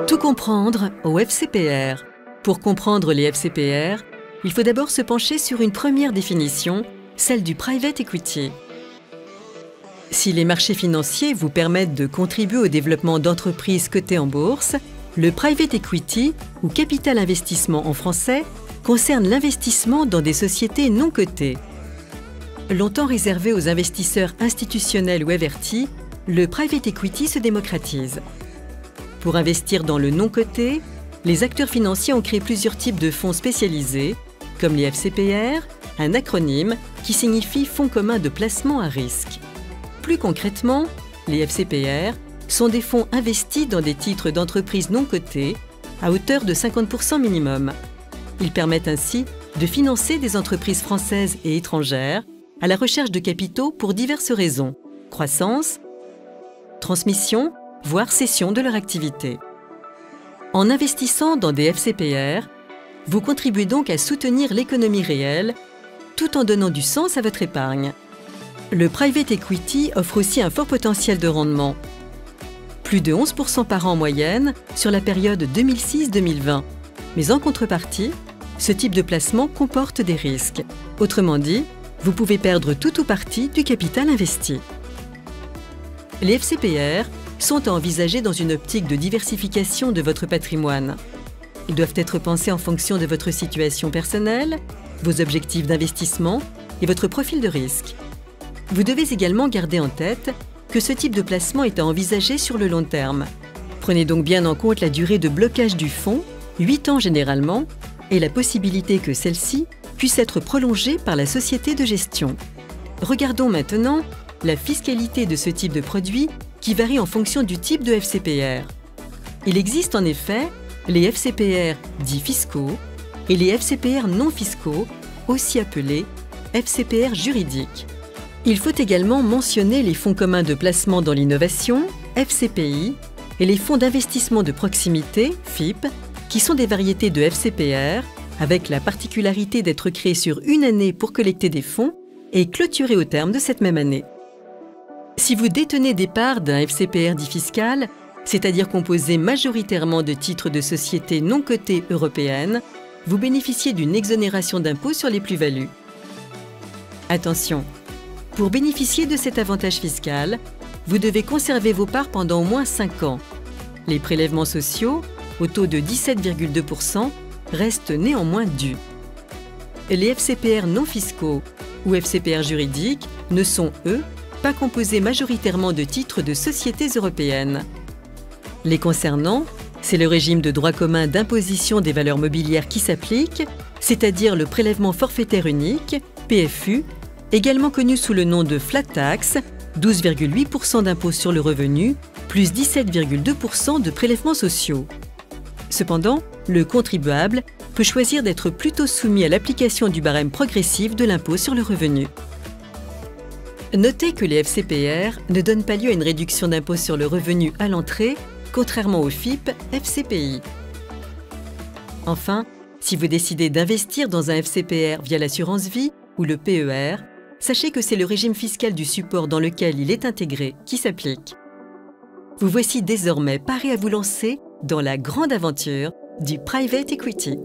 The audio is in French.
Tout comprendre au FCPR. Pour comprendre les FCPR, il faut d'abord se pencher sur une première définition, celle du private equity. Si les marchés financiers vous permettent de contribuer au développement d'entreprises cotées en bourse, le private equity, ou capital investissement en français, concerne l'investissement dans des sociétés non cotées. Longtemps réservé aux investisseurs institutionnels ou avertis, le private equity se démocratise. Pour investir dans le non coté, les acteurs financiers ont créé plusieurs types de fonds spécialisés, comme les FCPR, un acronyme qui signifie Fonds communs de placement à risque. Plus concrètement, les FCPR sont des fonds investis dans des titres d'entreprises non cotées à hauteur de 50% minimum. Ils permettent ainsi de financer des entreprises françaises et étrangères à la recherche de capitaux pour diverses raisons, croissance, transmission, voire cession de leur activité. En investissant dans des FCPR, vous contribuez donc à soutenir l'économie réelle tout en donnant du sens à votre épargne. Le private equity offre aussi un fort potentiel de rendement. Plus de 11% par an en moyenne sur la période 2006-2020. Mais en contrepartie, ce type de placement comporte des risques. Autrement dit, vous pouvez perdre tout ou partie du capital investi. Les FCPR sont à envisager dans une optique de diversification de votre patrimoine. Ils doivent être pensés en fonction de votre situation personnelle, vos objectifs d'investissement et votre profil de risque. Vous devez également garder en tête que ce type de placement est à envisager sur le long terme. Prenez donc bien en compte la durée de blocage du fonds, 8 ans généralement, et la possibilité que celle-ci puisse être prolongée par la société de gestion. Regardons maintenant la fiscalité de ce type de produit qui varie en fonction du type de FCPR. Il existe en effet les FCPR dits fiscaux et les FCPR non fiscaux, aussi appelés FCPR juridiques. Il faut également mentionner les fonds communs de placement dans l'innovation, FCPI, et les fonds d'investissement de proximité, FIP, qui sont des variétés de FCPR, avec la particularité d'être créés sur une année pour collecter des fonds et clôturés au terme de cette même année. Si vous détenez des parts d'un FCPR dit fiscal, c'est-à-dire composé majoritairement de titres de sociétés non cotées européennes, vous bénéficiez d'une exonération d'impôt sur les plus-values. Attention, pour bénéficier de cet avantage fiscal, vous devez conserver vos parts pendant au moins 5 ans. Les prélèvements sociaux, au taux de 17,2%, restent néanmoins dus. Les FCPR non fiscaux ou FCPR juridiques ne sont, eux, pas composés majoritairement de titres de sociétés européennes. Les concernant, c'est le régime de droit commun d'imposition des valeurs mobilières qui s'applique, c'est-à-dire le prélèvement forfaitaire unique, PFU, également connu sous le nom de flat tax, 12,8% d'impôt sur le revenu, plus 17,2% de prélèvements sociaux. Cependant, le contribuable peut choisir d'être plutôt soumis à l'application du barème progressif de l'impôt sur le revenu. Notez que les FCPR ne donnent pas lieu à une réduction d'impôt sur le revenu à l'entrée, contrairement aux FIP, FCPI. Enfin, si vous décidez d'investir dans un FCPR via l'assurance vie ou le PER, sachez que c'est le régime fiscal du support dans lequel il est intégré qui s'applique. Vous voici désormais paré à vous lancer dans la grande aventure du private equity.